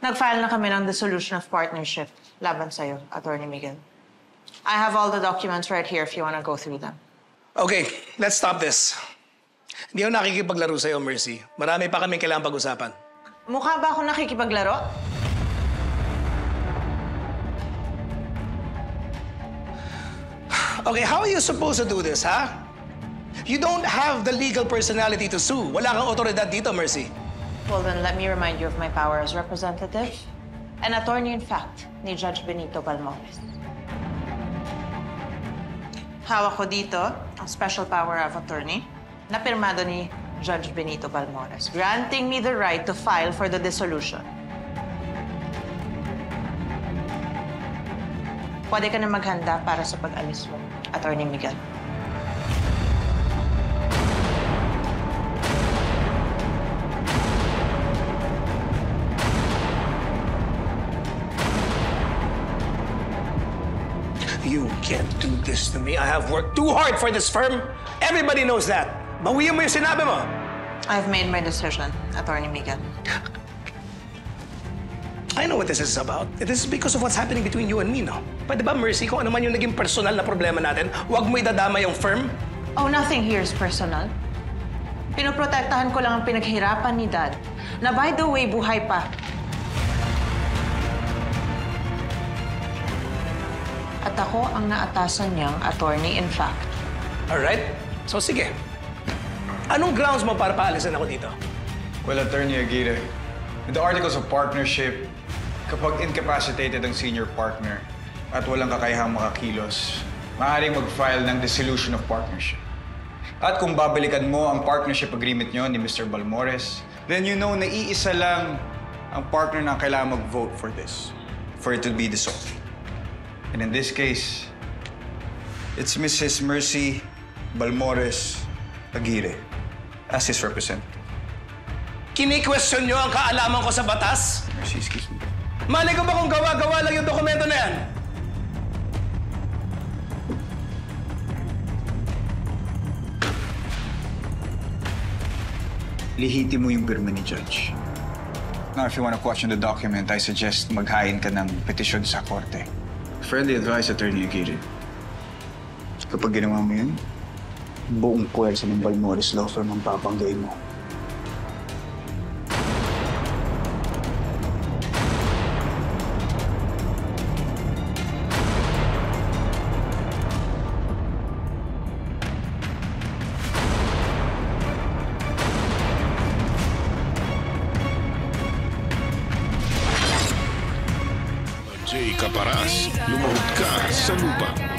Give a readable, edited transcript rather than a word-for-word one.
Nag-file na kami ng dissolution of partnership laban sa'yo, Attorney Miguel. I have all the documents right here if you want to go through them. Okay, let's stop this. Hindi ako nakikipaglaro sa'yo, Mercy. Marami pa kaming kailangang pag-usapan. Mukha ba ako nakikipaglaro? Okay, how are you supposed to do this, ha? You don't have the legal personality to sue. Wala kang otoridad dito, Mercy. Well, then let me remind you of my power as representative and attorney in fact ni Judge Benito Balmores. Hawak ko dito ang special power of attorney na pirmado ni Judge Benito Balmores, granting me the right to file for the dissolution. Pwede ka na maghanda para sa pag-alis mo, Attorney Miguel. You can't do this to me. I have worked too hard for this firm. Everybody knows that. Bawian mo yung sinabi mo. I've made my decision, Attorney Miguel. I know what this is about. This is because of what's happening between you and me, no? Pwede ba, Mercy, kung ano man yung naging personal na problema natin, huwag mo idadama yung firm? Oh, nothing here is personal. Pinoprotektahan ko lang ang pinaghirapan ni Dad, na by the way, buhay pa. At ako ang naatasan niyang attorney in fact. Alright? So sige. Anong grounds mo para paalisin ako dito? Well, Attorney Aguirre, with the Articles of Partnership, kapag incapacitated ang senior partner at walang kakayahang makakilos, maaaring mag-file ng dissolution of partnership. At kung babalikan mo ang partnership agreement nyo ni Mr. Balmores, then you know na iisa lang ang partner na kailangan mag-vote for this, for it to be dissolved. And in this case, it's Mrs. Mercy Balmores Aguirre as his representative. Kini-question nyo ang kaalaman ko sa batas? Mercy, excuse me. Malay ko ba kung gawa-gawa lang yung dokumento na yan? Lihiti mo yung pirma ni Judge. Now, if you want to question the document, I suggest maghain ka ng petisyon sa korte. Friendly advice, Attorney Aguirre. Kapag ginawa mo yun, buong puwersa ng Balmores Law Firm ang papanggay mo. Jay Caparas, lumahod ka sa lupa.